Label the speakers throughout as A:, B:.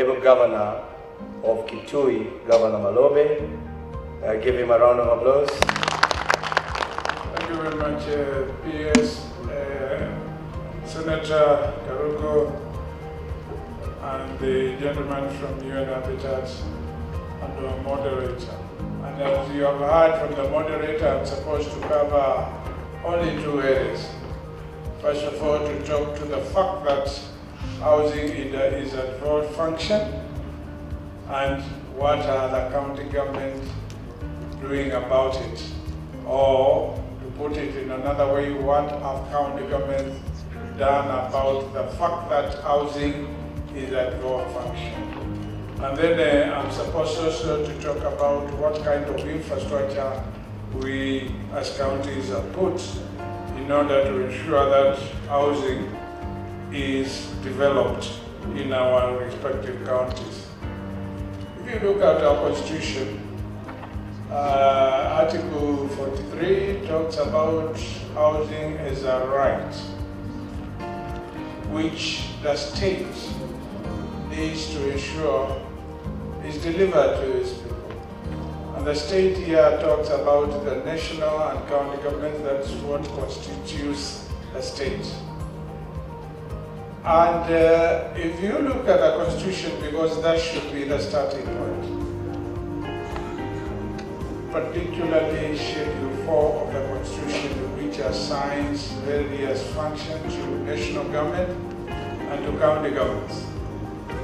A: able governor of Kitui, Governor Malombe. Give him a round of applause.
B: Thank you very much, PS, Senator Karugo, and the gentleman from UN Habitat, and our moderator. And as you have heard from the moderator, I'm supposed to cover only two areas. First of all, to talk to the fact that housing is a broad function, and what are the county government doing about it? Or to put it in another way, what have county governments done about the fact that housing is a broad function? And then I'm supposed also to talk about what kind of infrastructure we as counties have put in order to ensure that housing is developed in our respective counties. If you look at our constitution, Article 43 talks about housing as a right, which the state needs to ensure is delivered to its people. And the state here talks about the national and county governments. That's what constitutes a state. And if you look at the constitution, because that should be the starting point, particularly Schedule 4 of the constitution, which assigns various functions to national government and to county governments.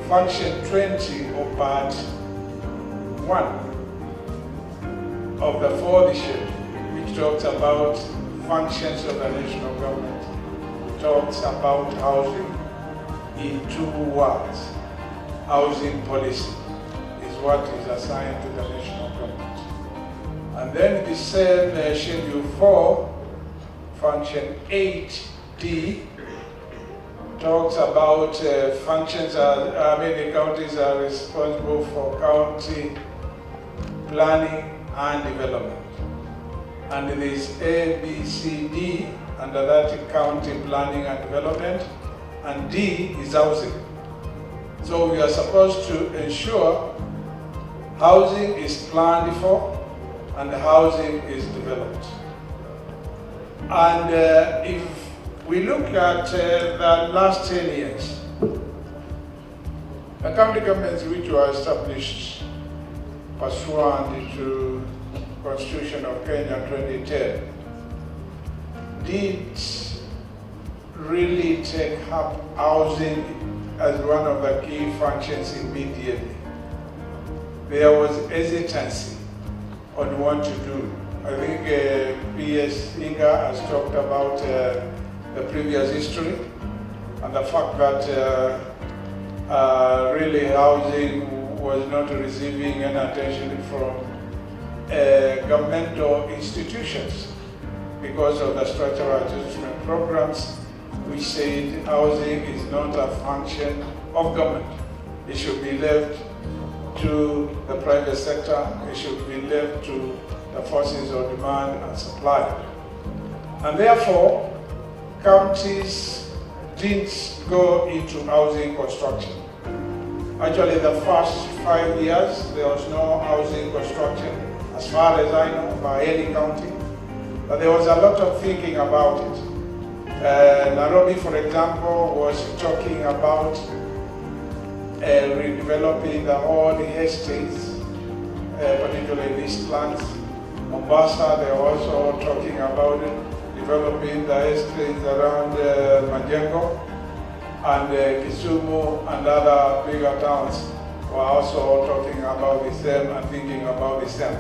B: Function 20 of Part 1 of the fourth schedule, which talks about functions of the national government, talks about housing in two words. Housing policy is what is assigned to the national government. And then the same Schedule 4, Function 8D, talks about functions. The counties are responsible for county planning and development. And there is A, B, C, D under that county planning and development, and D is housing. So we are supposed to ensure housing is planned for and housing is developed. And if we look at the last 10 years, the county governments which were established pursuant to Constitution of Kenya 2010 did really take up housing as one of the key functions immediately. There was hesitancy on what to do. I think PS Inga has talked about the previous history and the fact that really housing was not receiving any attention from governmental institutions because of the structural adjustment programs, which said housing is not a function of government. It should be left to the private sector. It should be left to the forces of demand and supply. And therefore, counties didn't go into housing construction. Actually, the first 5 years, there was no housing construction, as far as I know, by any county. But there was a lot of thinking about it. Nairobi, for example, was talking about redeveloping the whole estates, particularly Eastlands. Mombasa, they were also talking about developing the estates around Majengo, and Kisumu and other bigger towns were also talking about the same and thinking about the same.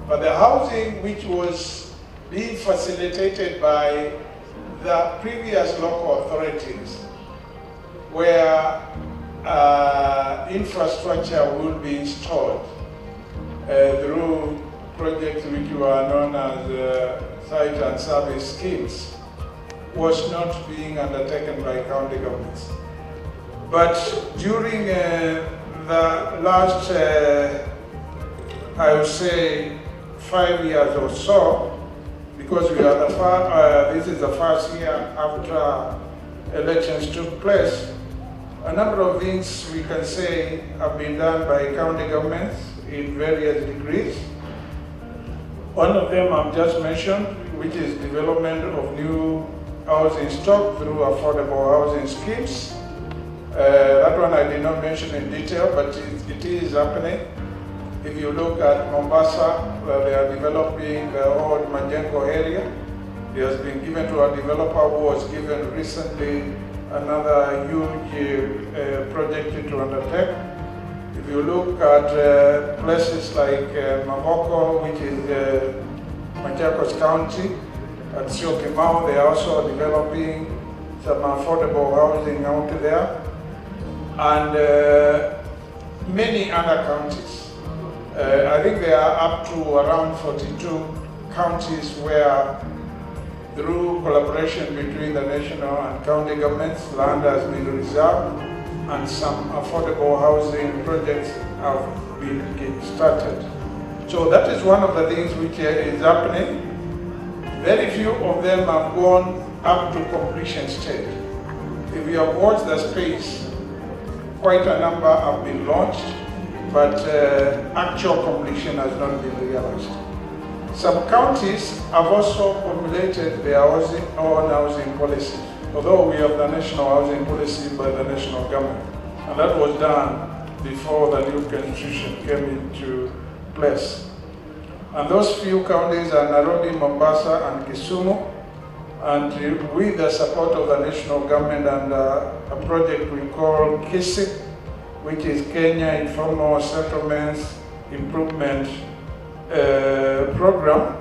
B: But the housing which was being facilitated by the previous local authorities, where infrastructure will be installed through projects which were known as site and service schemes, was not being undertaken by county governments. But during the last, I would say, 5 years or so, because we are this is the first year after elections took place, A number of things we can say have been done by county governments in various degrees. One of them I've just mentioned, which is development of new housing stock through affordable housing schemes. That one I did not mention in detail, but it is happening. If you look at Mombasa, where they are developing the old Majengo area, it has been given to a developer who was given recently another huge project to undertake. If you look at places like Mavoko, which is Machakos County, at Syokimau, they are also developing some affordable housing out there, and many other counties. I think there are up to around 42 counties where, through collaboration between the national and county governments, land has been reserved and some affordable housing projects have been started. So that is one of the things which is happening. Very few of them have gone up to completion stage. If you have watched the space, quite a number have been launched, but actual completion has not been realized. Some counties have also formulated their own housing policy, although we have the national housing policy by the national government, and that was done before the new constitution came into place. And those few counties are Nairobi, Mombasa, and Kisumu, and with the support of the national government and a project we call KISIP, which is Kenya Informal Settlements Improvement Program,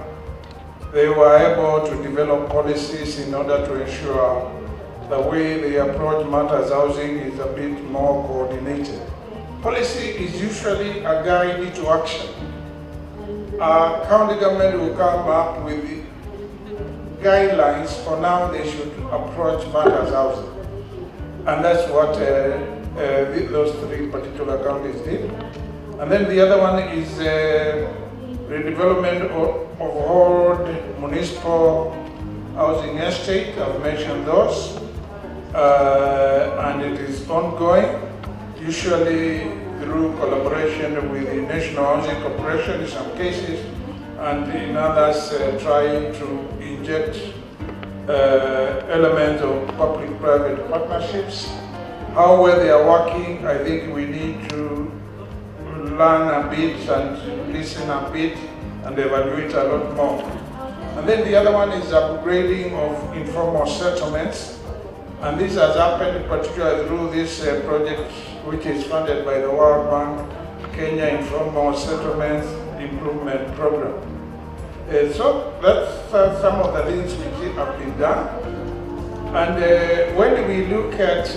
B: they were able to develop policies in order to ensure the way they approach matters housing is a bit more coordinated. Policy is usually a guide to action. Our county government will come up with the guidelines for how they should approach matters housing. And that's what those three particular counties did. And then the other one is redevelopment of old municipal housing estate. I've mentioned those. And it is ongoing, usually through collaboration with the National Housing Corporation in some cases, and in others trying to inject elements of public-private partnerships. How well they are working, I think we need to learn a bit and listen a bit and evaluate a lot more. And then the other one is upgrading of informal settlements. And this has happened particularly through this project, which is funded by the World Bank, Kenya Informal Settlements Improvement Program. So that's some of the things which have been done. And when we look at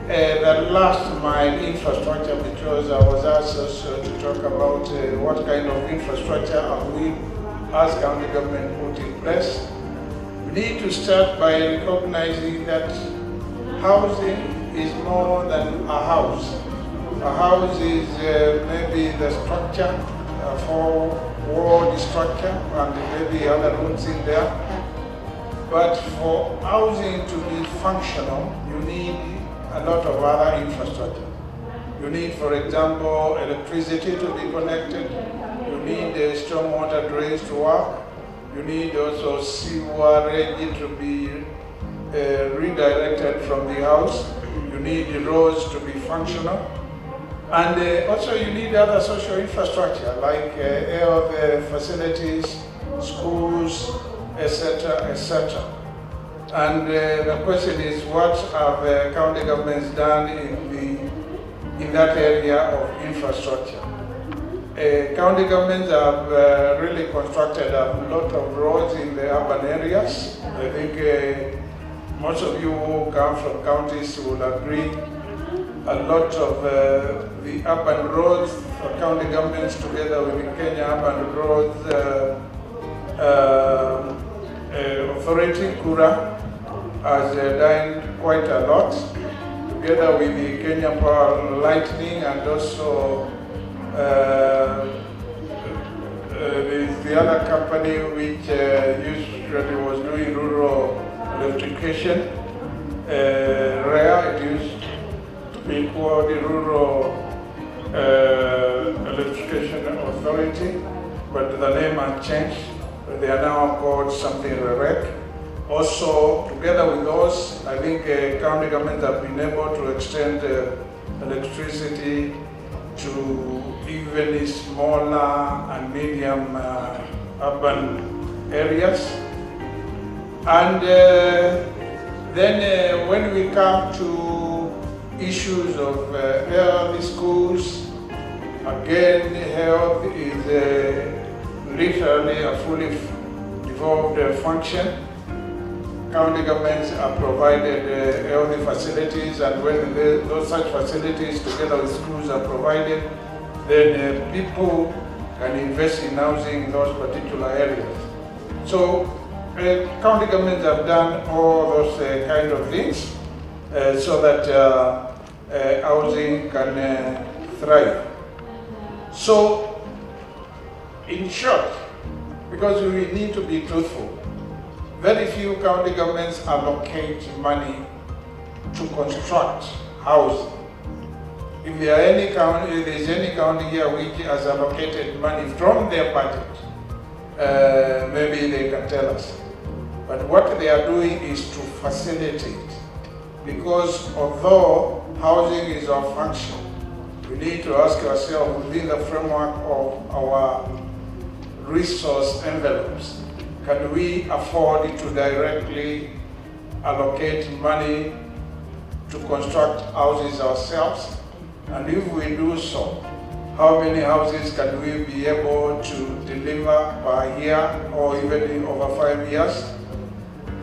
B: the last mile infrastructure, because I was asked also to talk about what kind of infrastructure have we as county government put in place. We need to start by recognizing that housing is more than a house. A house is maybe the structure, a four-wall structure, and maybe other rooms in there. But for housing to be functional, you need a lot of other infrastructure. You need, for example, electricity to be connected. You need stormwater drains to work. You need also sewer ready to be redirected from the house. You need roads to be functional. And also you need other social infrastructure like health facilities, schools, etc., etc. And the question is, what have county governments done in that area of infrastructure? County governments have really constructed a lot of roads in the urban areas. I think most of you who come from counties will agree. A lot of the urban roads for county governments, together with the Kenya Urban Roads Authority, Kura, has done quite a lot, together with the Kenya Power Lightning, and also the other company which usually was doing rural electrification, REA. being called the Rural Electrification Authority, but the name has changed. They are now called something REREC. Also, together with us, I think county governments have been able to extend electricity to even smaller and medium urban areas. And then when we come to issues of health schools, again, health is literally a fully devolved function. County governments are provided healthy facilities, and when those such facilities together with schools are provided, then people can invest in housing in those particular areas. So county governments have done all those kind of things so that housing can thrive. So, in short, because we need to be truthful, very few county governments allocate money to construct housing. If there are any county, if there is any county here which has allocated money from their budget, maybe they can tell us. But what they are doing is to facilitate, because although housing is our function, we need to ask ourselves within the framework of our resource envelopes, can we afford to directly allocate money to construct houses ourselves? And if we do so, how many houses can we be able to deliver per year or even in over 5 years?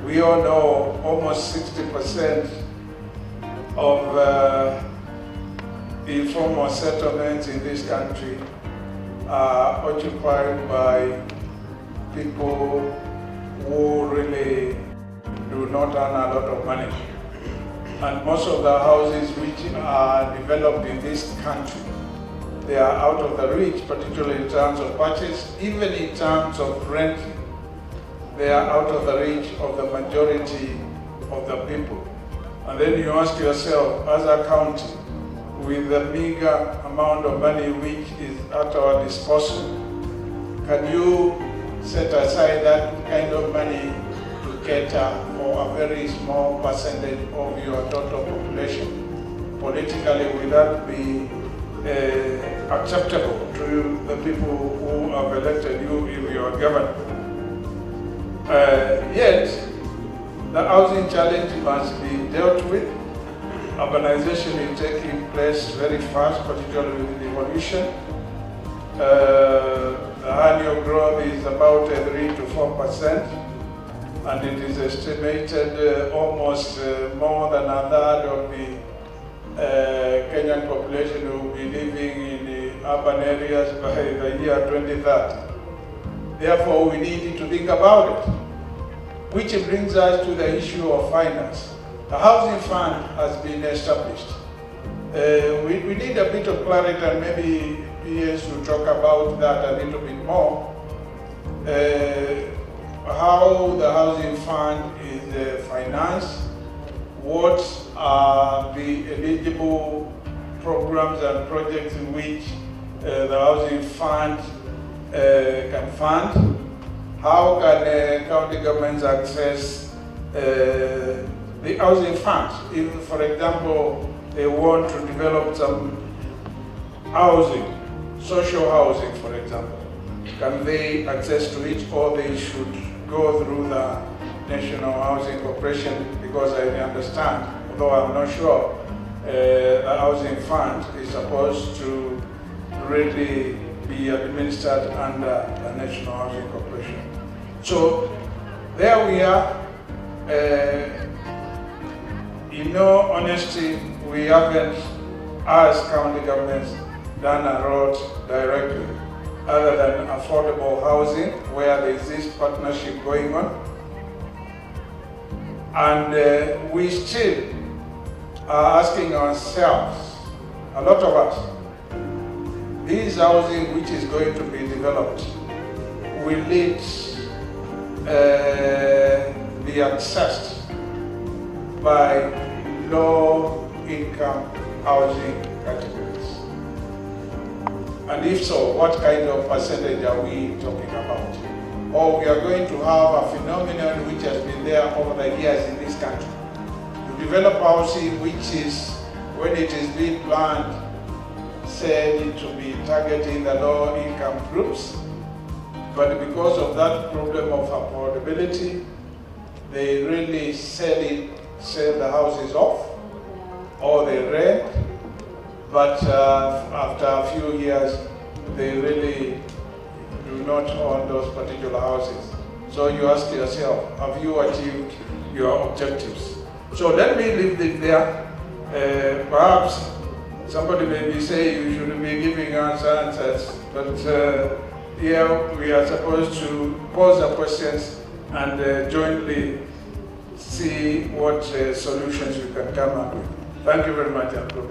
B: We all know almost 60% of informal settlements in this country are occupied by people who really do not earn a lot of money. And most of the houses which are developed in this country, they are out of the reach, particularly in terms of purchase, even in terms of renting. They are out of the reach of the majority of the people. And then you ask yourself, as a county, with the meager amount of money which is at our disposal, can you set aside that kind of money to cater for a very small percentage of your total population? Politically, will that be acceptable to the people who have elected you if you are governor? Yet, the housing challenge must be dealt with. Urbanization is taking place very fast, particularly with devolution. The annual growth is about 3 to 4%, and it is estimated almost more than a third of the Kenyan population will be living in the urban areas by the year 2030. Therefore, we need to think about it, which brings us to the issue of finance. The housing fund has been established. We need a bit of clarity, and maybe PS will talk about that a little bit more. How the housing fund is financed, what are the eligible programs and projects in which the housing fund can fund, how can county governments access the housing fund. If, for example, they want to develop some housing, social housing, for example, can they access to it, or they should go through the National Housing Corporation? Because I understand, although I'm not sure, the housing fund is supposed to really be administered under the National Housing Corporation. So there we are. In all honesty, we haven't, as county governments, done a lot directly, other than affordable housing, where there is this partnership going on. And we still are asking ourselves, a lot of us, this housing which is going to be developed, will it be accessed by low-income housing categories? And if so, what kind of percentage are we talking about? Or we are going to have a phenomenon which has been there over the years in this country. You develop housing which is, when it is being planned, said to be targeting the low income groups, but because of that problem of affordability, they really sell the houses off, or they rent, but after a few years, they really do not own those particular houses. So you ask yourself, have you achieved your objectives? So let me leave it there. Perhaps somebody may be saying you shouldn't be giving us answers, but here we are supposed to pose the questions and jointly see what solutions we can come up with. Thank you very much, Uncle.